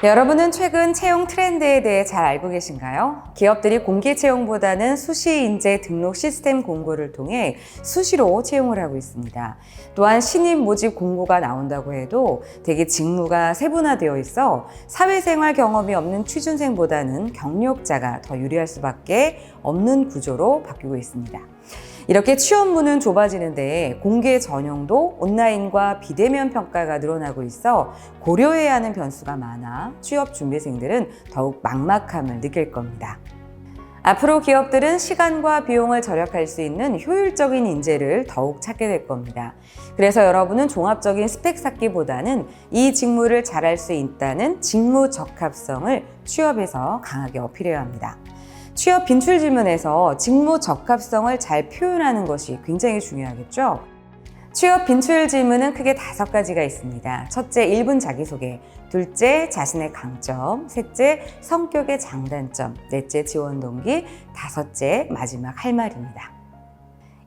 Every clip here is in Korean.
여러분은 최근 채용 트렌드에 대해 잘 알고 계신가요? 기업들이 공개 채용보다는 수시 인재 등록 시스템 공고를 통해 수시로 채용을 하고 있습니다. 또한 신입 모집 공고가 나온다고 해도 대개 직무가 세분화되어 있어 사회생활 경험이 없는 취준생보다는 경력자가 더 유리할 수밖에 없는 구조로 바뀌고 있습니다. 이렇게 취업문은 좁아지는데 공개 전형도 온라인과 비대면 평가가 늘어나고 있어 고려해야 하는 변수가 많아 취업 준비생들은 더욱 막막함을 느낄 겁니다. 앞으로 기업들은 시간과 비용을 절약할 수 있는 효율적인 인재를 더욱 찾게 될 겁니다. 그래서 여러분은 종합적인 스펙 쌓기보다는 이 직무를 잘할 수 있다는 직무 적합성을 취업에서 강하게 어필해야 합니다. 취업 빈출 질문에서 직무 적합성을 잘 표현하는 것이 굉장히 중요하겠죠? 취업 빈출 질문은 크게 5가지가 있습니다. 첫째, 1분 자기소개. 둘째, 자신의 강점. 셋째, 성격의 장단점. 넷째, 지원 동기. 다섯째, 마지막 할 말입니다.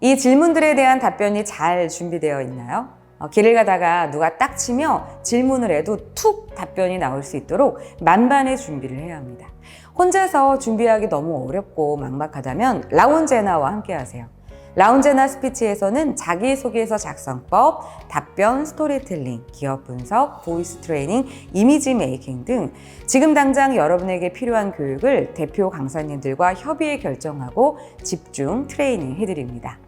이 질문들에 대한 답변이 잘 준비되어 있나요? 길을 가다가 누가 딱 치며 질문을 해도 툭 답변이 나올 수 있도록 만반의 준비를 해야 합니다. 혼자서 준비하기 너무 어렵고 막막하다면 라운제나와 함께 하세요. 라운제나 스피치에서는 자기소개서 작성법, 답변, 스토리텔링, 기업 분석, 보이스 트레이닝, 이미지 메이킹 등 지금 당장 여러분에게 필요한 교육을 대표 강사님들과 협의해 결정하고 집중 트레이닝 해드립니다.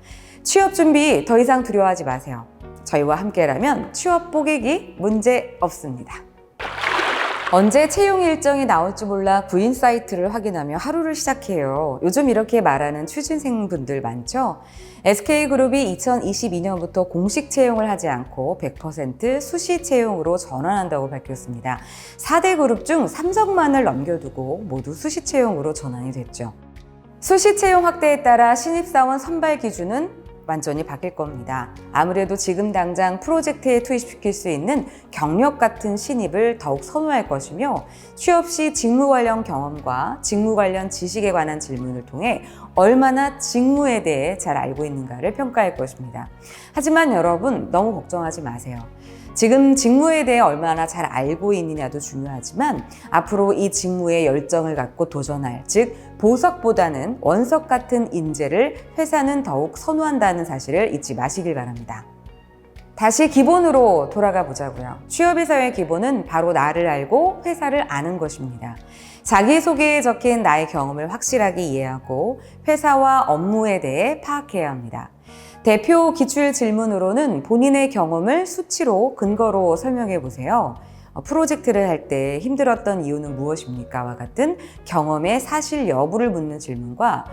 취업 준비 더 이상 두려워하지 마세요. 저희와 함께라면 취업 뽀개기 문제 없습니다. 언제 채용 일정이 나올지 몰라 구인 사이트를 확인하며 하루를 시작해요. 요즘 이렇게 말하는 취준생분들 많죠? SK그룹이 2022년부터 공식 채용을 하지 않고 100% 수시 채용으로 전환한다고 밝혔습니다. 4대 그룹 중 삼성만을 넘겨두고 모두 수시 채용으로 전환이 됐죠. 수시 채용 확대에 따라 신입사원 선발 기준은 완전히 바뀔 겁니다. 아무래도 지금 당장 프로젝트에 투입시킬 수 있는 경력 같은 신입을 더욱 선호할 것이며 취업 시 직무 관련 경험과 직무 관련 지식에 관한 질문을 통해 얼마나 직무에 대해 잘 알고 있는가를 평가할 것입니다. 하지만 여러분 너무 걱정하지 마세요. 지금 직무에 대해 얼마나 잘 알고 있느냐도 중요하지만 앞으로 이 직무에 열정을 갖고 도전할, 즉 보석보다는 원석 같은 인재를 회사는 더욱 선호한다는 사실을 잊지 마시길 바랍니다. 다시 기본으로 돌아가 보자고요. 취업에서의 기본은 바로 나를 알고 회사를 아는 것입니다. 자기소개에 적힌 나의 경험을 확실하게 이해하고 회사와 업무에 대해 파악해야 합니다. 대표 기출 질문으로는 본인의 경험을 수치로 근거로 설명해 보세요. 프로젝트를 할 때 힘들었던 이유는 무엇입니까? 와 같은 경험의 사실 여부를 묻는 질문과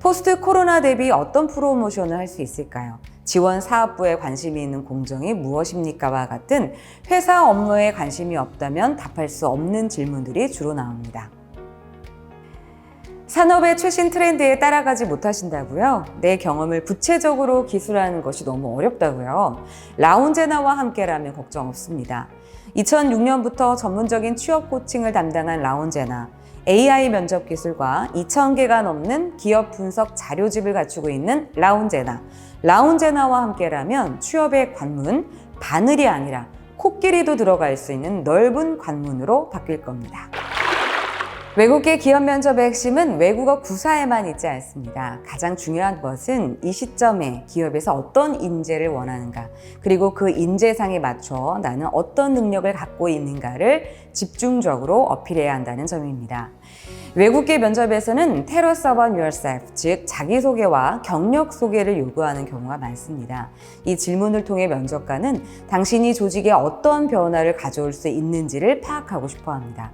포스트 코로나 대비 어떤 프로모션을 할 수 있을까요? 지원 사업부에 관심이 있는 공정이 무엇입니까? 와 같은 회사 업무에 관심이 없다면 답할 수 없는 질문들이 주로 나옵니다. 산업의 최신 트렌드에 따라가지 못하신다고요? 내 경험을 구체적으로 기술하는 것이 너무 어렵다고요? 라운제나와 함께라면 걱정 없습니다. 2006년부터 전문적인 취업 코칭을 담당한 라운제나, AI 면접 기술과 2,000개가 넘는 기업 분석 자료집을 갖추고 있는 라운제나, 라운제나와 함께라면 취업의 관문, 바늘이 아니라 코끼리도 들어갈 수 있는 넓은 관문으로 바뀔 겁니다. 외국계 기업 면접의 핵심은 외국어 구사에만 있지 않습니다. 가장 중요한 것은 이 시점에 기업에서 어떤 인재를 원하는가, 그리고 그 인재상에 맞춰 나는 어떤 능력을 갖고 있는가를 집중적으로 어필해야 한다는 점입니다. 외국계 면접에서는 Tell us about yourself, 즉 자기소개와 경력 소개를 요구하는 경우가 많습니다. 이 질문을 통해 면접관은 당신이 조직에 어떤 변화를 가져올 수 있는지를 파악하고 싶어 합니다.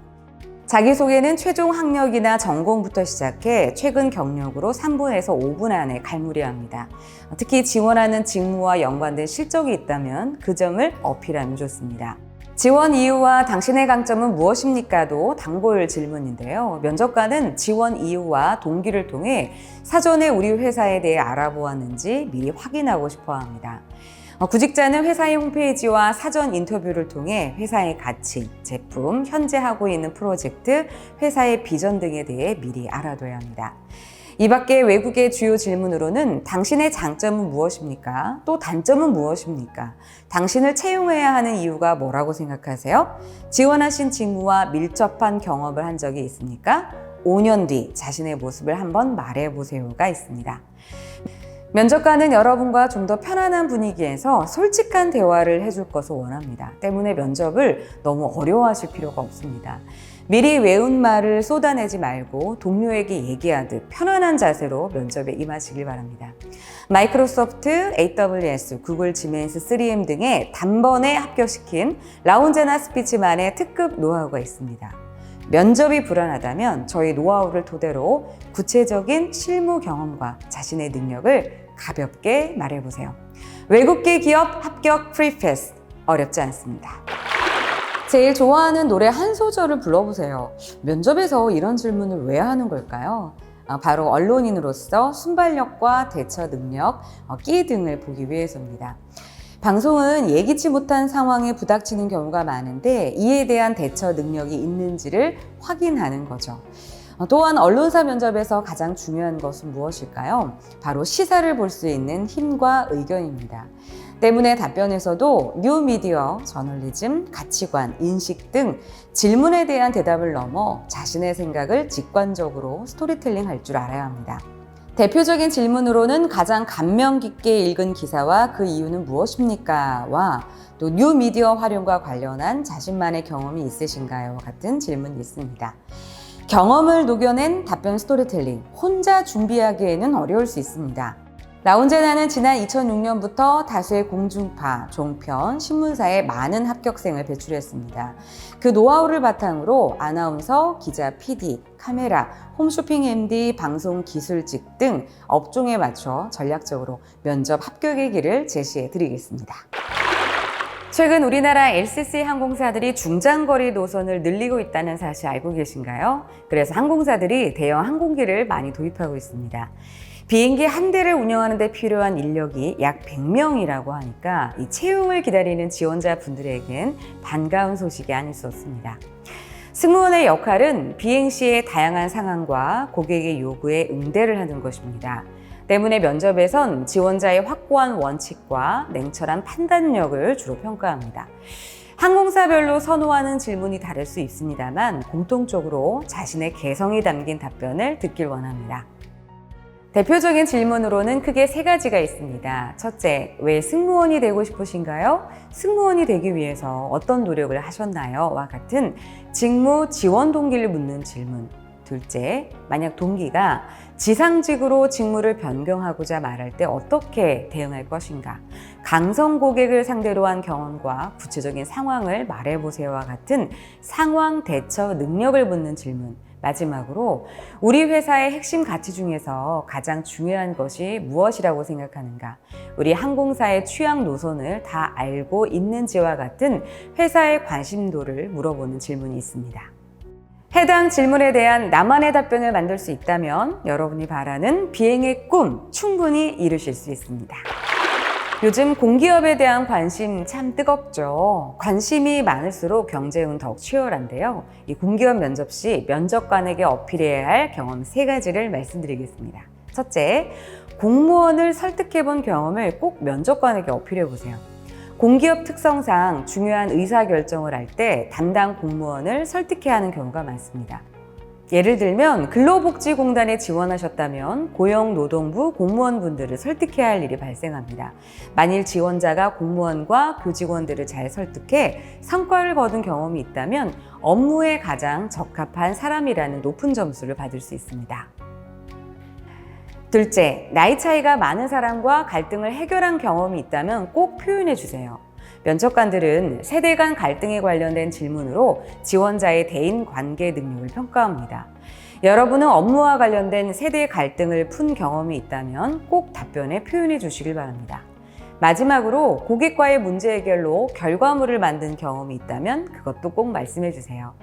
자기소개는 최종 학력이나 전공부터 시작해 최근 경력으로 3분에서 5분 안에 갈무리해야 합니다. 특히 지원하는 직무와 연관된 실적이 있다면 그 점을 어필하면 좋습니다. 지원 이유와 당신의 강점은 무엇입니까?도 단골 질문인데요. 면접관은 지원 이유와 동기를 통해 사전에 우리 회사에 대해 알아보았는지 미리 확인하고 싶어 합니다. 구직자는 회사의 홈페이지와 사전 인터뷰를 통해 회사의 가치, 제품, 현재 하고 있는 프로젝트, 회사의 비전 등에 대해 미리 알아둬야 합니다. 이 밖에 외국의 주요 질문으로는 당신의 장점은 무엇입니까? 또 단점은 무엇입니까? 당신을 채용해야 하는 이유가 뭐라고 생각하세요? 지원하신 직무와 밀접한 경험을 한 적이 있습니까? 5년 뒤 자신의 모습을 한번 말해보세요가 있습니다. 면접관은 여러분과 좀 더 편안한 분위기에서 솔직한 대화를 해줄 것을 원합니다. 때문에 면접을 너무 어려워하실 필요가 없습니다. 미리 외운 말을 쏟아내지 말고 동료에게 얘기하듯 편안한 자세로 면접에 임하시길 바랍니다. 마이크로소프트, AWS, 구글 지멘스 3M 등의 단번에 합격시킨 라운제나 스피치만의 특급 노하우가 있습니다. 면접이 불안하다면 저희 노하우를 토대로 구체적인 실무 경험과 자신의 능력을 가볍게 말해보세요. 외국계 기업 합격 프리패스, 어렵지 않습니다. 제일 좋아하는 노래 한 소절을 불러보세요. 면접에서 이런 질문을 왜 하는 걸까요? 바로 언론인으로서 순발력과 대처 능력, 끼 등을 보기 위해서입니다. 방송은 예기치 못한 상황에 부닥치는 경우가 많은데 이에 대한 대처 능력이 있는지를 확인하는 거죠. 또한 언론사 면접에서 가장 중요한 것은 무엇일까요? 바로 시사를 볼 수 있는 힘과 의견입니다. 때문에 답변에서도 뉴미디어, 저널리즘, 가치관, 인식 등 질문에 대한 대답을 넘어 자신의 생각을 직관적으로 스토리텔링 할 줄 알아야 합니다. 대표적인 질문으로는 가장 감명 깊게 읽은 기사와 그 이유는 무엇입니까? 와 또 뉴미디어 활용과 관련한 자신만의 경험이 있으신가요? 같은 질문이 있습니다. 경험을 녹여낸 답변 스토리텔링, 혼자 준비하기에는 어려울 수 있습니다. 라운제나는 지난 2006년부터 다수의 공중파, 종편, 신문사에 많은 합격생을 배출했습니다. 그 노하우를 바탕으로 아나운서, 기자, PD, 카메라, 홈쇼핑 MD, 방송 기술직 등 업종에 맞춰 전략적으로 면접 합격의 길을 제시해 드리겠습니다. 최근 우리나라 LCC 항공사들이 중장거리 노선을 늘리고 있다는 사실 알고 계신가요? 그래서 항공사들이 대형 항공기를 많이 도입하고 있습니다. 비행기 한 대를 운영하는 데 필요한 인력이 약 100명이라고 하니까 이 채용을 기다리는 지원자분들에겐 반가운 소식이 아닐 수 없습니다. 승무원의 역할은 비행 시의 다양한 상황과 고객의 요구에 응대를 하는 것입니다. 때문에 면접에선 지원자의 확고한 원칙과 냉철한 판단력을 주로 평가합니다. 항공사별로 선호하는 질문이 다를 수 있습니다만 공통적으로 자신의 개성이 담긴 답변을 듣길 원합니다. 대표적인 질문으로는 크게 3가지가 있습니다. 첫째, 왜 승무원이 되고 싶으신가요? 승무원이 되기 위해서 어떤 노력을 하셨나요? 와 같은 직무 지원 동기를 묻는 질문. 둘째, 만약 동기가 지상직으로 직무를 변경하고자 말할 때 어떻게 대응할 것인가? 강성 고객을 상대로 한 경험과 구체적인 상황을 말해보세요와 같은 상황 대처 능력을 묻는 질문. 마지막으로 우리 회사의 핵심 가치 중에서 가장 중요한 것이 무엇이라고 생각하는가? 우리 항공사의 취향 노선을 다 알고 있는지와 같은 회사의 관심도를 물어보는 질문이 있습니다. 해당 질문에 대한 나만의 답변을 만들 수 있다면 여러분이 바라는 비행의 꿈 충분히 이루실 수 있습니다. 요즘 공기업에 대한 관심 참 뜨겁죠. 관심이 많을수록 경쟁은 더욱 치열한데요. 이 공기업 면접 시 면접관에게 어필해야 할 경험 3가지를 말씀드리겠습니다. 첫째, 공무원을 설득해 본 경험을 꼭 면접관에게 어필해 보세요. 공기업 특성상 중요한 의사결정을 할 때 담당 공무원을 설득해야 하는 경우가 많습니다. 예를 들면 근로복지공단에 지원하셨다면 고용노동부 공무원분들을 설득해야 할 일이 발생합니다. 만일 지원자가 공무원과 교직원들을 잘 설득해 성과를 거둔 경험이 있다면 업무에 가장 적합한 사람이라는 높은 점수를 받을 수 있습니다. 둘째, 나이 차이가 많은 사람과 갈등을 해결한 경험이 있다면 꼭 표현해 주세요. 면접관들은 세대 간 갈등에 관련된 질문으로 지원자의 대인 관계 능력을 평가합니다. 여러분은 업무와 관련된 세대 갈등을 푼 경험이 있다면 꼭 답변에 표현해 주시길 바랍니다. 마지막으로 고객과의 문제 해결로 결과물을 만든 경험이 있다면 그것도 꼭 말씀해 주세요.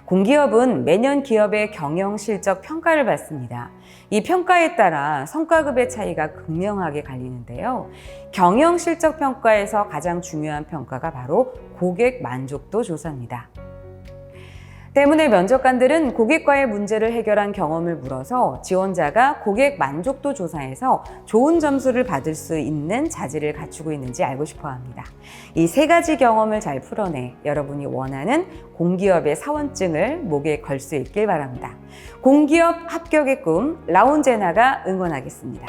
공기업은 매년 기업의 경영 실적 평가를 받습니다. 이 평가에 따라 성과급의 차이가 극명하게 갈리는데요. 경영 실적 평가에서 가장 중요한 평가가 바로 고객 만족도 조사입니다. 때문에 면접관들은 고객과의 문제를 해결한 경험을 물어서 지원자가 고객 만족도 조사에서 좋은 점수를 받을 수 있는 자질을 갖추고 있는지 알고 싶어 합니다. 이 세 가지 경험을 잘 풀어내 여러분이 원하는 공기업의 사원증을 목에 걸 수 있길 바랍니다. 공기업 합격의 꿈, 라운제나가 응원하겠습니다.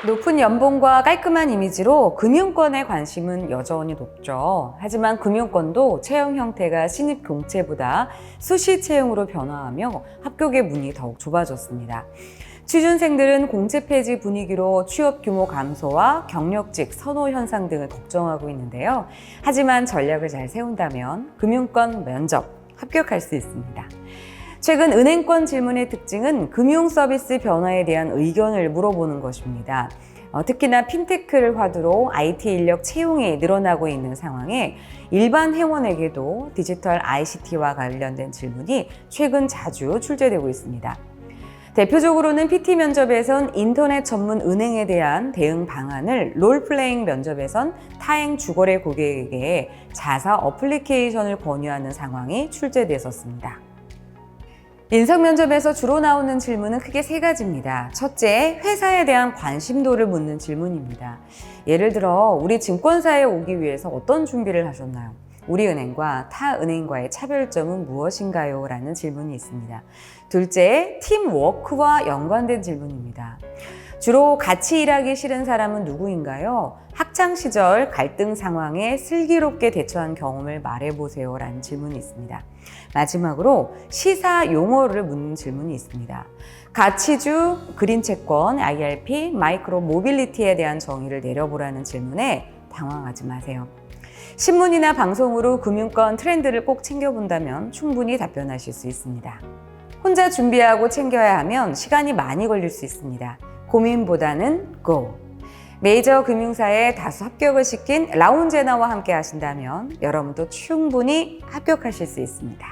높은 연봉과 깔끔한 이미지로 금융권의 관심은 여전히 높죠. 하지만 금융권도 채용 형태가 신입 공채보다 수시 채용으로 변화하며 합격의 문이 더욱 좁아졌습니다. 취준생들은 공채 폐지 분위기로 취업 규모 감소와 경력직 선호 현상 등을 걱정하고 있는데요. 하지만 전략을 잘 세운다면 금융권 면접 합격할 수 있습니다. 최근 은행권 질문의 특징은 금융 서비스 변화에 대한 의견을 물어보는 것입니다. 특히나 핀테크를 화두로 IT 인력 채용이 늘어나고 있는 상황에 일반 회원에게도 디지털 ICT와 관련된 질문이 최근 자주 출제되고 있습니다. 대표적으로는 PT 면접에선 인터넷 전문 은행에 대한 대응 방안을 롤플레잉 면접에선 타행 주거래 고객에게 자사 어플리케이션을 권유하는 상황이 출제됐었습니다. 인성 면접에서 주로 나오는 질문은 크게 세 가지입니다. 첫째, 회사에 대한 관심도를 묻는 질문입니다. 예를 들어 우리 증권사에 오기 위해서 어떤 준비를 하셨나요? 우리 은행과 타 은행과의 차별점은 무엇인가요? 라는 질문이 있습니다. 둘째, 팀워크와 연관된 질문입니다. 주로 같이 일하기 싫은 사람은 누구인가요? 학창시절 갈등 상황에 슬기롭게 대처한 경험을 말해보세요 라는 질문이 있습니다. 마지막으로 시사 용어를 묻는 질문이 있습니다. 가치주, 그린채권, IRP, 마이크로 모빌리티에 대한 정의를 내려보라는 질문에 당황하지 마세요. 신문이나 방송으로 금융권 트렌드를 꼭 챙겨본다면 충분히 답변하실 수 있습니다. 혼자 준비하고 챙겨야 하면 시간이 많이 걸릴 수 있습니다. 고민보다는 go! 메이저 금융사에 다수 합격을 시킨 라운제나와 함께 하신다면 여러분도 충분히 합격하실 수 있습니다.